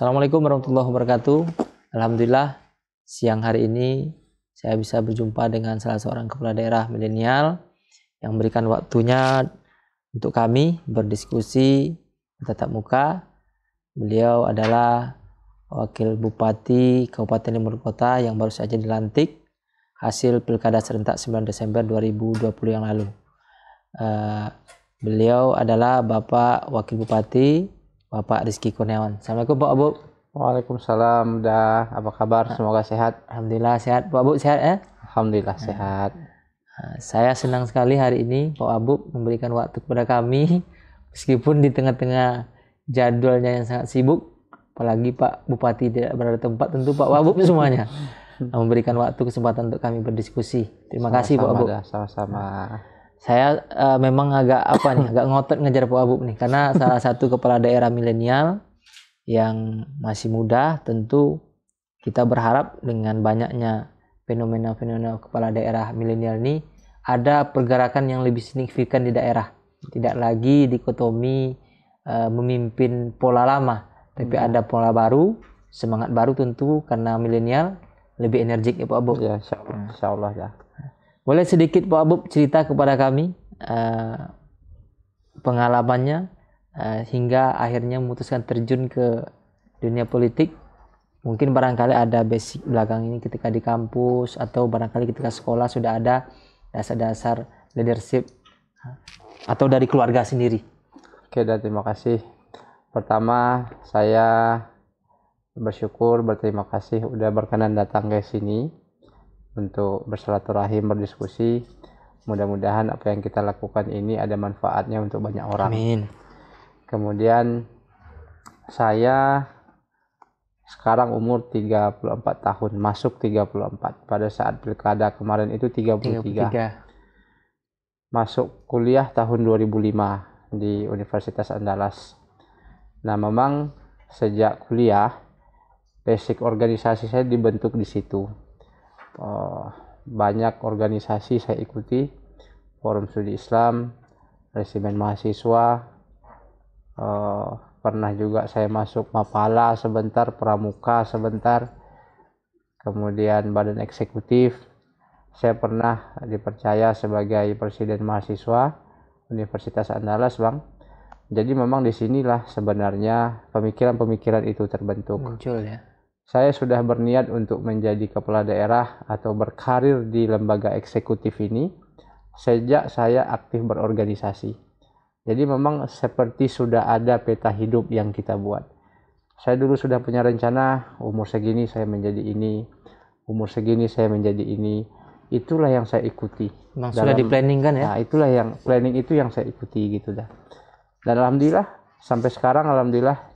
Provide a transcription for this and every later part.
Assalamualaikum warahmatullahi wabarakatuh. Alhamdulillah siang hari ini saya bisa berjumpa dengan salah seorang kepala daerah milenial yang memberikan waktunya untuk kami berdiskusi tatap muka. Beliau adalah Wakil Bupati Kabupaten Limur Kota yang baru saja dilantik hasil Pilkada Serentak 9 Desember 2020 yang lalu. Beliau adalah Bapak Wakil Bupati Bapak Rizky Kurniawan. Assalamualaikum Pak Abu. Waalaikumsalam. Apa kabar? Semoga sehat. Alhamdulillah sehat. Pak Abu sehat ya? Alhamdulillah sehat. Saya senang sekali hari ini Pak Abu memberikan waktu kepada kami meskipun di tengah-tengah jadwalnya yang sangat sibuk, apalagi Pak Bupati tidak berada tempat, tentu Pak Abu semuanya memberikan waktu kesempatan untuk kami berdiskusi. Terima kasih Pak Abu. Sama-sama. Saya memang agak ngotot ngejar Pak Abu nih, karena salah satu kepala daerah milenial yang masih muda. Tentu kita berharap dengan banyaknya fenomena-fenomena kepala daerah milenial ini ada pergerakan yang lebih signifikan di daerah, tidak lagi dikotomi memimpin pola lama, tapi ada pola baru, semangat baru tentu, karena milenial lebih energik ya Pak Abu. Ya, insya Allah ya. Boleh sedikit Pak Abu cerita kepada kami pengalamannya hingga akhirnya memutuskan terjun ke dunia politik. Mungkin barangkali ada basic belakang ini ketika di kampus, atau barangkali ketika sekolah sudah ada dasar-dasar leadership atau dari keluarga sendiri. Oke, dan terima kasih. Pertama, saya berterima kasih udah berkenan datang ke sini untuk bersilaturahim, berdiskusi. Mudah-mudahan apa yang kita lakukan ini ada manfaatnya untuk banyak orang. Amin. Kemudian saya sekarang umur 34 tahun, masuk 34. Pada saat pilkada kemarin itu 33. Masuk kuliah tahun 2005 di Universitas Andalas. Nah, memang sejak kuliah basic organisasi saya dibentuk di situ. Banyak organisasi saya ikuti, Forum Studi Islam, Resimen Mahasiswa, pernah juga saya masuk Mapala sebentar, Pramuka sebentar, kemudian Badan Eksekutif. Saya pernah dipercaya sebagai Presiden Mahasiswa Universitas Andalas, Bang. Jadi memang disinilah sebenarnya pemikiran-pemikiran itu terbentuk. Muncul ya. Saya sudah berniat untuk menjadi kepala daerah atau berkarir di lembaga eksekutif ini sejak saya aktif berorganisasi. Jadi memang seperti sudah ada peta hidup yang kita buat. Saya dulu sudah punya rencana, umur segini saya menjadi ini, umur segini saya menjadi ini. Itulah yang saya ikuti. Memang sudah di planning kan ya? Nah, itulah yang planning itu yang saya ikuti gitu dah. Dan alhamdulillah sampai sekarang alhamdulillah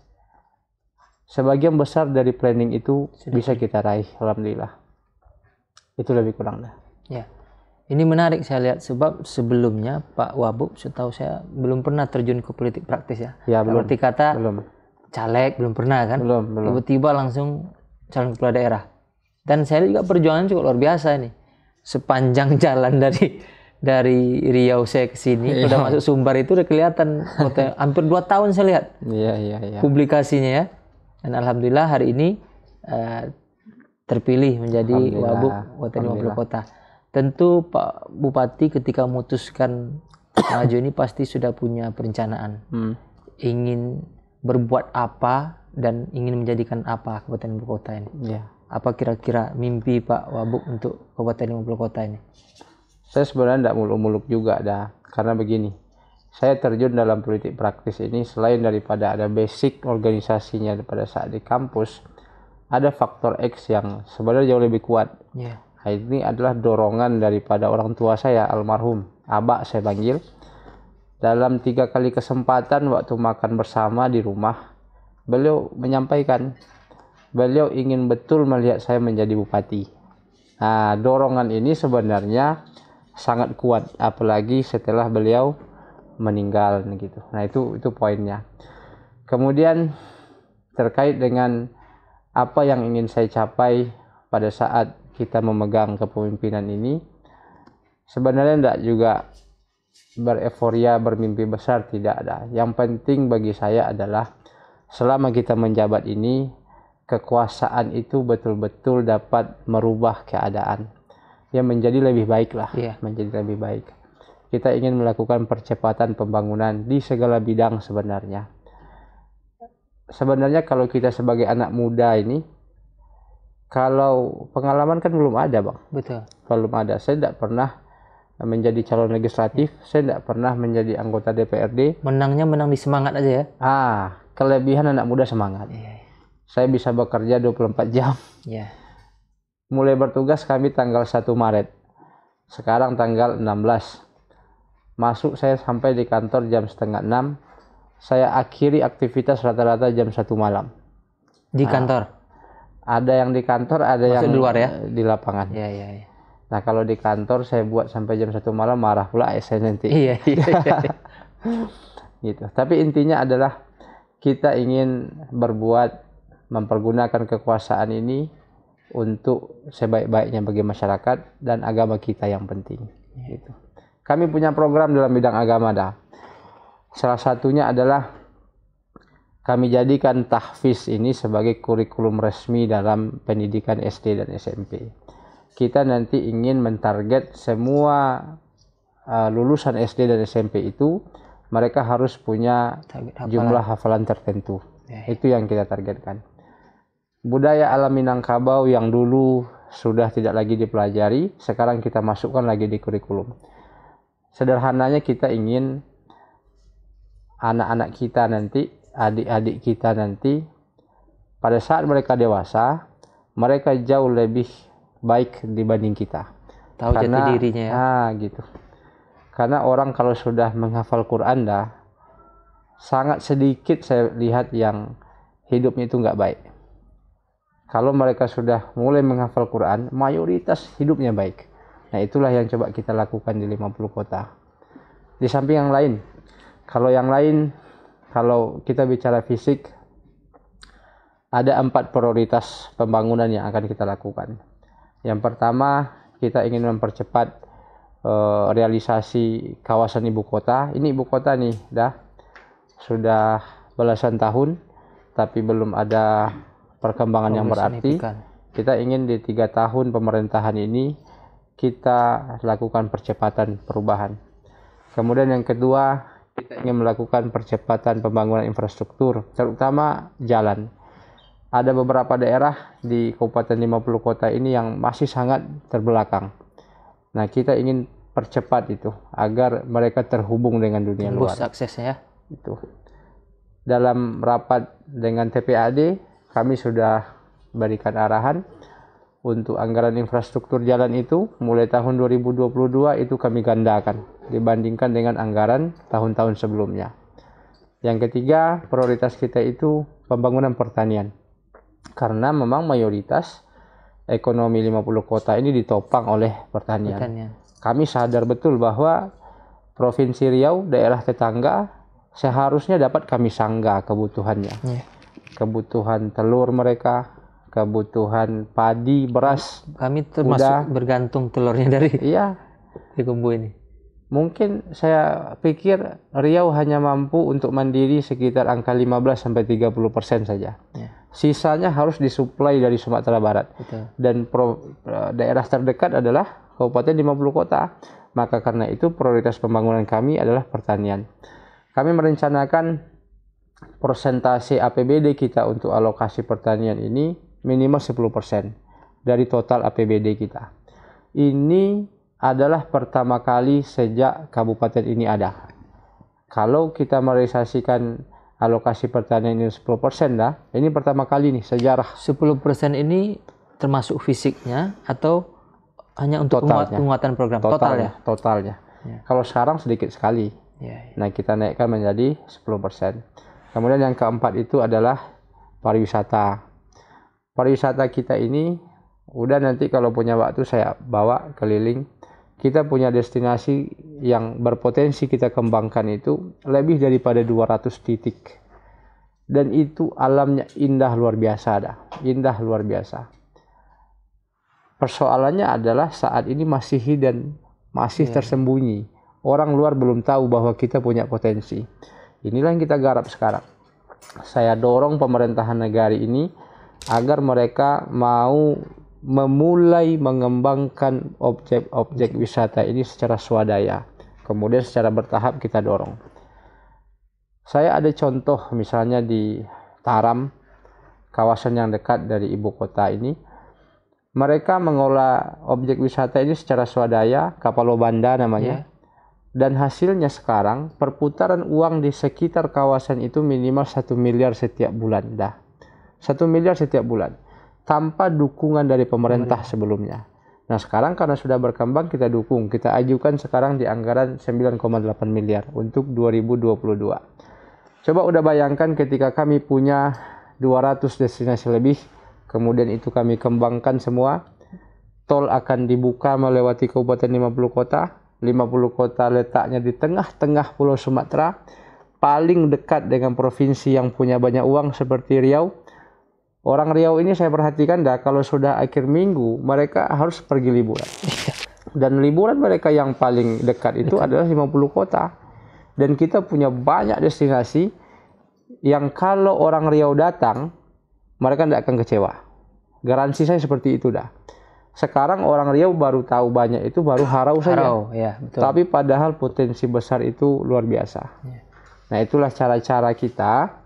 sebagian besar dari planning itu bisa kita raih, alhamdulillah. Itu lebih kurang dah. Ya, ini menarik saya lihat, sebab sebelumnya Pak Wabub, setahu saya belum pernah terjun ke politik praktis ya. Ya, belum. Seperti kata Belum. caleg belum pernah kan? Belum. Tiba-tiba langsung calon kepala daerah. Dan saya lihat juga perjuangan cukup luar biasa ini. Sepanjang jalan dari Riau saya ke sini, udah masuk Sumbar itu udah kelihatan hampir 2 tahun saya lihat. Iya. Publikasinya ya. Dan alhamdulillah hari ini terpilih menjadi Wabub Kabupaten Limur Kota. Tentu Pak Bupati ketika memutuskan maju ini pasti sudah punya perencanaan. Ingin berbuat apa dan ingin menjadikan apa Kabupaten Limur Kota ini. Iya. Apa kira-kira mimpi Pak Wabub untuk Kabupaten Limur Kota ini? Saya sebenarnya tidak muluk-muluk juga dah, karena begini. Saya terjun dalam politik praktis ini selain daripada ada basic organisasinya pada saat di kampus, ada faktor X yang sebenarnya jauh lebih kuat. Yeah. Nah, ini adalah dorongan daripada orang tua saya, almarhum Abah saya panggil. Dalam 3 kali kesempatan waktu makan bersama di rumah, beliau menyampaikan beliau ingin betul melihat saya menjadi bupati. Nah, dorongan ini sebenarnya sangat kuat, apalagi setelah beliau meninggal gitu. Nah, itu poinnya. Kemudian terkait dengan apa yang ingin saya capai pada saat kita memegang kepemimpinan ini, sebenarnya tidak juga bereforia, bermimpi besar, tidak ada. Yang penting bagi saya adalah selama kita menjabat ini, kekuasaan itu betul-betul dapat merubah keadaan. Ya menjadi lebih baik lah, menjadi lebih baik. Kita ingin melakukan percepatan pembangunan di segala bidang sebenarnya. Sebenarnya kalau kita sebagai anak muda ini, kalau pengalaman kan belum ada, Bang. Betul. Belum ada. Saya tidak pernah menjadi calon legislatif, saya tidak pernah menjadi anggota DPRD. Menangnya menang di semangat aja ya. Kelebihan anak muda semangat. Saya bisa bekerja 24 jam. Mulai bertugas kami tanggal 1 Maret. Sekarang tanggal 16. Masuk saya sampai di kantor jam 5:30. Saya akhiri aktivitas rata-rata jam 1 malam. Di kantor? Ada yang di kantor, ada maksud yang di luar ya? Di lapangan. Nah kalau di kantor saya buat sampai jam 1 malam, marah pula saya nanti. Gitu. Tapi intinya adalah kita ingin mempergunakan kekuasaan ini untuk sebaik-baiknya bagi masyarakat dan agama kita yang penting. Gitu. Kami punya program dalam bidang agama Salah satunya adalah kami jadikan tahfiz ini sebagai kurikulum resmi dalam pendidikan SD dan SMP. Kita nanti ingin mentarget semua lulusan SD dan SMP itu, mereka harus punya jumlah hafalan tertentu. Itu yang kita targetkan. Budaya alam Minangkabau yang dulu sudah tidak lagi dipelajari, sekarang kita masukkan lagi di kurikulum. Sederhananya kita ingin anak-anak kita nanti, adik-adik kita nanti, pada saat mereka dewasa, mereka jauh lebih baik dibanding kita. Tahu jati dirinya ya. Gitu. Karena orang kalau sudah menghafal Quran sangat sedikit saya lihat yang hidupnya itu nggak baik. Kalau mereka sudah mulai menghafal Quran, mayoritas hidupnya baik. Nah itulah yang coba kita lakukan di 50 kota. Di samping yang lain, kalau kita bicara fisik, ada 4 prioritas pembangunan yang akan kita lakukan. Yang pertama, kita ingin mempercepat realisasi kawasan ibu kota. Ini ibu kota nih, sudah belasan tahun, tapi belum ada perkembangan yang berarti. Kita ingin di 3 tahun pemerintahan ini kita lakukan percepatan perubahan. Kemudian yang kedua, kita ingin melakukan percepatan pembangunan infrastruktur, terutama jalan. Ada beberapa daerah di Kabupaten 50 Kota ini yang masih sangat terbelakang. Nah, kita ingin percepat itu agar mereka terhubung dengan dunia luar. Aksesnya. Itu. Dalam rapat dengan TPAD, kami sudah berikan arahan untuk anggaran infrastruktur jalan itu mulai tahun 2022 itu kami gandakan dibandingkan dengan anggaran tahun-tahun sebelumnya. Yang ketiga, prioritas kita itu pembangunan pertanian. Karena memang mayoritas ekonomi 50 kota ini ditopang oleh pertanian. Kami sadar betul bahwa Provinsi Riau, daerah tetangga, seharusnya dapat kami sanggah kebutuhannya. Kebutuhan telur mereka, kebutuhan padi, beras. Kami termasuk bergantung telurnya dari Kumbu ini. Mungkin saya pikir Riau hanya mampu untuk mandiri sekitar angka 15-30% saja. Sisanya harus disuplai dari Sumatera Barat. Dan daerah terdekat adalah Kabupaten 50 Kota. Maka karena itu prioritas pembangunan kami adalah pertanian. Kami merencanakan persentase APBD kita untuk alokasi pertanian ini minimal 10% dari total APBD kita. Ini adalah pertama kali sejak kabupaten ini ada. Kalau kita merealisasikan alokasi pertanian ini 10% ini pertama kali nih sejarah. 10% ini termasuk fisiknya atau hanya untuk penguatan program? Totalnya. Kalau sekarang sedikit sekali. Nah, kita naikkan menjadi 10%. Kemudian yang keempat itu adalah pariwisata. Pariwisata kita ini udah nanti kalau punya waktu saya bawa keliling. Kita punya destinasi yang berpotensi kita kembangkan itu lebih daripada 200 titik. Dan itu alamnya indah luar biasa Indah luar biasa. Persoalannya adalah saat ini masih hidden, masih tersembunyi. Orang luar belum tahu bahwa kita punya potensi. Inilah yang kita garap sekarang. saya dorong pemerintahan negara ini agar mereka mau memulai mengembangkan objek-objek wisata ini secara swadaya. Kemudian secara bertahap kita dorong. Saya ada contoh misalnya di Taram, kawasan yang dekat dari ibu kota ini. Mereka mengolah objek wisata ini secara swadaya, Kapalobanda namanya. Dan hasilnya sekarang perputaran uang di sekitar kawasan itu minimal 1 miliar setiap bulan dah. 1 miliar setiap bulan. Tanpa dukungan dari pemerintah sebelumnya. Nah sekarang karena sudah berkembang kita dukung. Kita ajukan sekarang di anggaran 9,8 miliar untuk 2022. Coba udah bayangkan ketika kami punya 200 destinasi lebih. Kemudian itu kami kembangkan semua. Tol akan dibuka melewati kabupaten 50 kota. 50 kota letaknya di tengah-tengah Pulau Sumatera. Paling dekat dengan provinsi yang punya banyak uang seperti Riau. Orang Riau ini saya perhatikan dah kalau sudah akhir minggu mereka harus pergi liburan. Dan liburan mereka yang paling dekat itu adalah 50 kota. Dan kita punya banyak destinasi yang kalau orang Riau datang mereka tidak akan kecewa. Garansi saya seperti itu dah. Sekarang orang Riau baru tahu banyak itu baru Harau saja. Ya, betul. Tapi padahal potensi besar itu luar biasa. Ya. Nah itulah cara-cara kita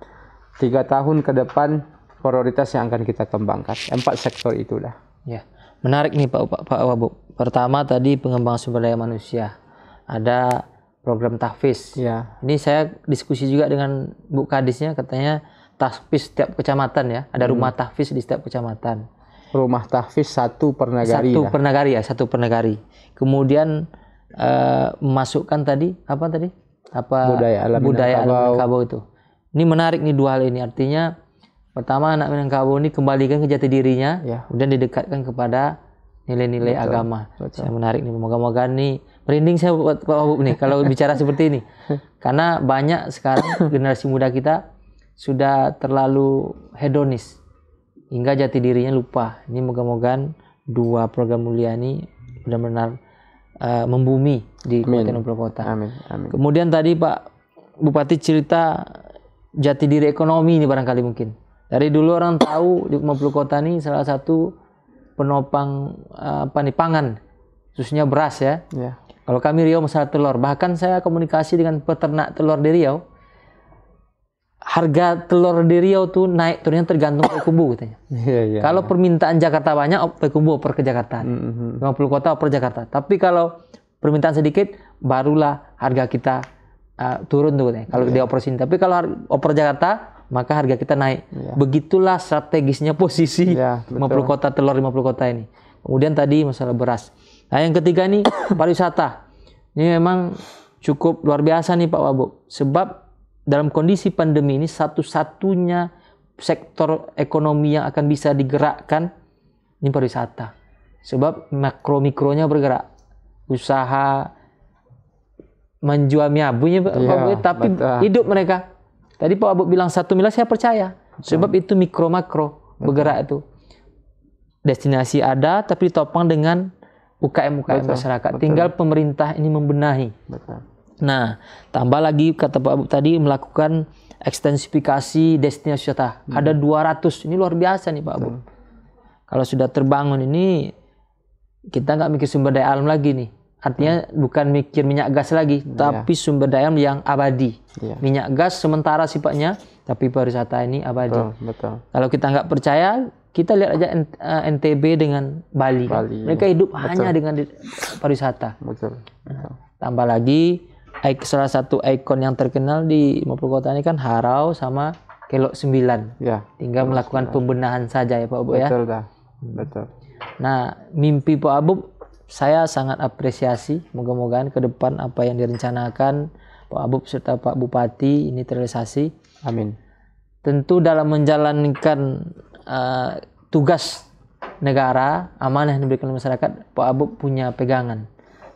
3 tahun ke depan. Prioritas yang akan kita kembangkan 4 sektor itu dah. Ya, menarik nih Pak Wabub. Pertama tadi pengembangan sumber daya manusia, ada program tahfiz. Ya. Ini saya diskusi juga dengan Bu Kadisnya, katanya tahfiz setiap kecamatan ya, ada rumah tahfiz di setiap kecamatan. Rumah tahfiz 1 per nagari. Satu per nagari. Kemudian memasukkan tadi apa tadi? Budaya alam Minangkabau itu. Ini menarik nih 2 hal ini, artinya pertama anak Minangkabau ini kembalikan ke jati dirinya, kemudian didekatkan kepada nilai-nilai agama. Saya menarik nih, moga-moga nih merinding saya Pak Wabub nih kalau bicara seperti ini. Karena banyak sekarang generasi muda kita sudah terlalu hedonis hingga jati dirinya lupa. Ini moga-moga 2 program mulia ini benar-benar membumi di Kabupaten Kota. Amin. Amin. Kemudian tadi Pak Bupati cerita jati diri ekonomi ini barangkali mungkin. Dari dulu orang tahu di 50 kota ini salah satu penopang pangan, khususnya beras ya. Kalau kami Riau masalah telur, bahkan saya komunikasi dengan peternak telur di Riau. Harga telur di Riau tuh naik turunnya tergantung Payakumbuh katanya. Kalau permintaan Jakarta banyak, Payakumbuh oper ke Jakarta. 50 kota oper Jakarta. Tapi kalau permintaan sedikit, barulah harga kita turun tuh katanya. Kalau dia oper sini. Tapi kalau oper Jakarta, maka harga kita naik. Begitulah strategisnya posisi 50 kota telur 50 kota ini. Kemudian tadi masalah beras. Nah yang ketiga nih pariwisata. Ini memang cukup luar biasa nih Pak Wabub. Sebab dalam kondisi pandemi ini satu-satunya sektor ekonomi yang akan bisa digerakkan ini pariwisata. Sebab makro-mikronya bergerak. Usaha menjual miabunya Pak Wabub, tapi hidup mereka. Tadi Pak Wabub bilang 1 miliar, saya percaya. Sebab itu mikro-makro bergerak itu. Destinasi ada, tapi ditopang dengan UKM-UKM masyarakat. Tinggal pemerintah ini membenahi. Nah, tambah lagi kata Pak Wabub tadi melakukan ekstensifikasi destinasi wisata. Ada 200, ini luar biasa nih Pak Wabub. Kalau sudah terbangun ini, kita nggak mikir sumber daya alam lagi nih. Artinya bukan mikir minyak gas lagi, tapi sumber daya yang abadi. Minyak gas sementara sifatnya, tapi pariwisata ini abadi. Kalau kita nggak percaya, kita lihat aja NTB dengan Bali. Mereka hidup hanya dengan pariwisata. Tambah lagi, salah satu ikon yang terkenal di 50 kota ini kan Harau sama Kelok 9. Tinggal melakukan pembenahan saja ya Pak Wabub ya. Betul. Nah, mimpi Pak Wabub saya sangat apresiasi. Moga-moga ke depan apa yang direncanakan Pak Wabub serta Pak Bupati ini terrealisasi. Amin. Tentu dalam menjalankan tugas negara, amanah yang diberikan oleh masyarakat, Pak Wabub punya pegangan.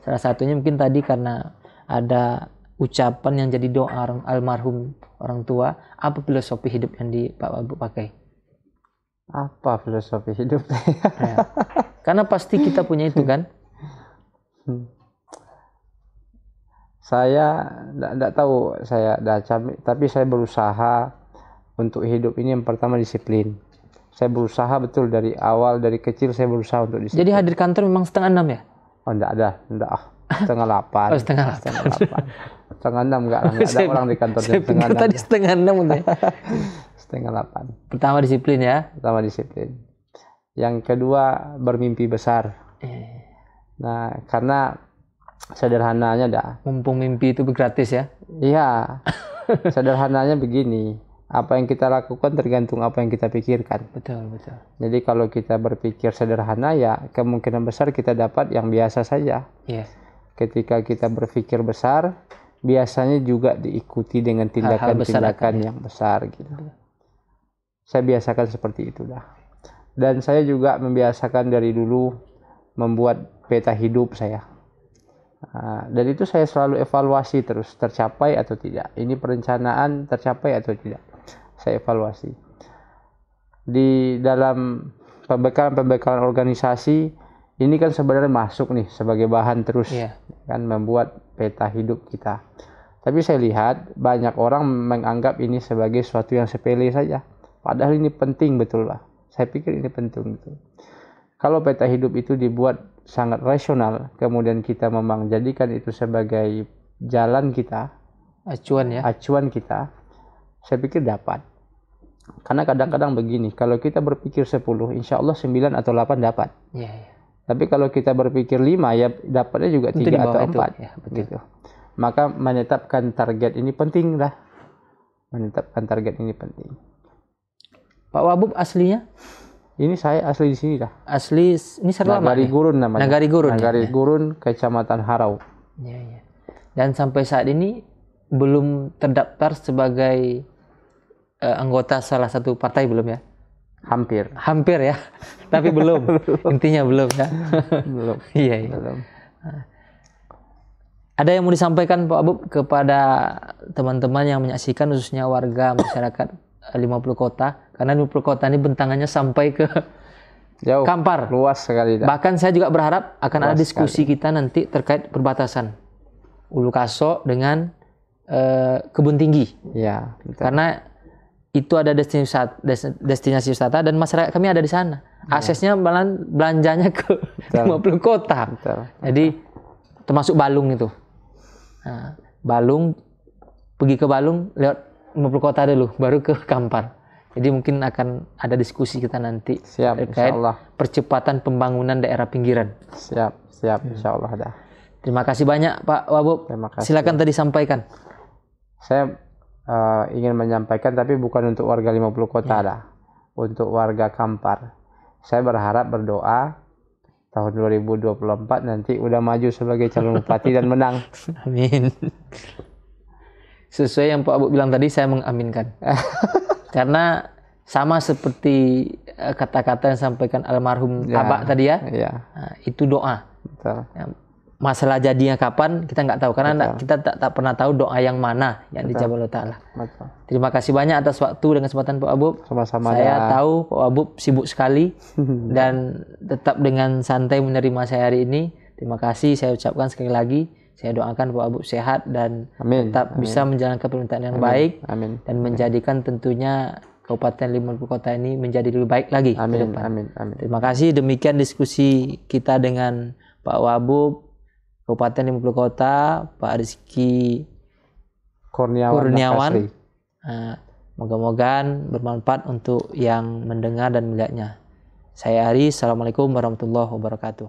Salah satunya mungkin tadi karena ada ucapan yang jadi doa almarhum orang tua. Apa filosofi hidup yang Pak Wabub pakai? Apa filosofi hidup? Karena pasti kita punya itu kan. Saya tidak tahu saya tapi saya berusaha untuk hidup ini yang pertama disiplin. Saya berusaha betul dari awal, dari kecil saya berusaha untuk disiplin. Jadi hadir kantor memang 7:30 ya? Oh enggak ada, enggak. 7:30. Oh, 7:30. 7:30. 7:30 enggak ada orang di kantor jam 7:30. Tadi 7:30 udah. 7:30. Pertama disiplin ya. Pertama disiplin. Yang kedua bermimpi besar. Nah, karena sederhananya dah. Mumpung mimpi itu gratis ya. Iya. Sederhananya begini. Apa yang kita lakukan tergantung apa yang kita pikirkan. Betul. Jadi kalau kita berpikir sederhana ya kemungkinan besar kita dapat yang biasa saja. Iya. Ketika kita berpikir besar, biasanya juga diikuti dengan tindakan-tindakan yang besar gitu. Saya biasakan seperti itu dah. Dan saya juga membiasakan dari dulu membuat peta hidup saya. Dan itu saya selalu evaluasi terus, tercapai atau tidak. Ini perencanaan tercapai atau tidak. Saya evaluasi. Di dalam pembekalan organisasi, ini kan sebenarnya masuk nih sebagai bahan terus. Kan membuat peta hidup kita. Tapi saya lihat banyak orang menganggap ini sebagai sesuatu yang sepele saja. Padahal ini penting betul lah. Saya pikir ini penting betul. Kalau peta hidup itu dibuat sangat rasional, kemudian kita memang jadikan itu sebagai jalan kita, acuan kita, saya pikir dapat. Karena kadang-kadang begini, kalau kita berpikir 10, insya Allah 9 atau 8 dapat. Tapi kalau kita berpikir 5, ya dapatnya juga 3 atau 4. Gitu. Maka menetapkan target ini penting lah. Menetapkan target ini penting. Pak Wabub aslinya? Ini saya asli di sini dah. Asli ini Serlama. Nagari Gurun namanya. Nagari Gurun, Kecamatan Harau. Dan sampai saat ini belum terdaftar sebagai anggota salah satu partai belum ya? Hampir ya. Tapi belum. Intinya belum ya. Belum. Iya. Belum. Ada yang mau disampaikan Pak Wabub kepada teman-teman yang menyaksikan, khususnya warga masyarakat 50 kota, karena 50 kota ini bentangannya sampai ke jauh, Kampar, luas sekali dah. Bahkan saya juga berharap akan luas ada diskusi sekali. Kita nanti terkait perbatasan Ulu Kaso dengan Kebun Tinggi. Ya, betul. Karena itu ada destinasi wisata dan masyarakat kami ada di sana. Aksesnya belanjanya ke 50 kota. Betul. Jadi termasuk Balung itu. Nah, Balung, pergi ke Balung lewat 50 kota dulu, baru ke Kampar. Jadi mungkin akan ada diskusi kita nanti terkait percepatan pembangunan daerah pinggiran. Siap, insya Allah dah. Terima kasih banyak Pak Wabub. Silakan tadi sampaikan. Saya ingin menyampaikan, tapi bukan untuk warga 50 kota dah. Untuk warga Kampar. Saya berharap berdoa tahun 2024 nanti udah maju sebagai calon bupati dan menang. Amin. Sesuai yang Pak Wabub bilang tadi, saya mengaminkan. Karena sama seperti kata-kata yang sampaikan almarhum Abah tadi ya. Nah, itu doa. Betul. Masalah jadinya kapan kita nggak tahu, karena kita tak pernah tahu doa yang mana yang dijawab Allah Ta'ala. Terima kasih banyak atas waktu dan kesempatan Pak Wabub. Sama-sama. Saya tahu Pak Wabub sibuk sekali dan tetap dengan santai menerima saya hari ini. Terima kasih saya ucapkan sekali lagi. Saya doakan Pak Wabub sehat dan tetap bisa menjalankan pemerintahan yang baik dan menjadikan tentunya Kabupaten 50 Kota ini menjadi lebih baik lagi ke depan. Terima kasih. Demikian diskusi kita dengan Pak Wabub Kabupaten 50 Kota, Pak Rizky Kurniawan. Moga-moga bermanfaat untuk yang mendengar dan melihatnya. Saya Ari, Assalamualaikum warahmatullahi wabarakatuh.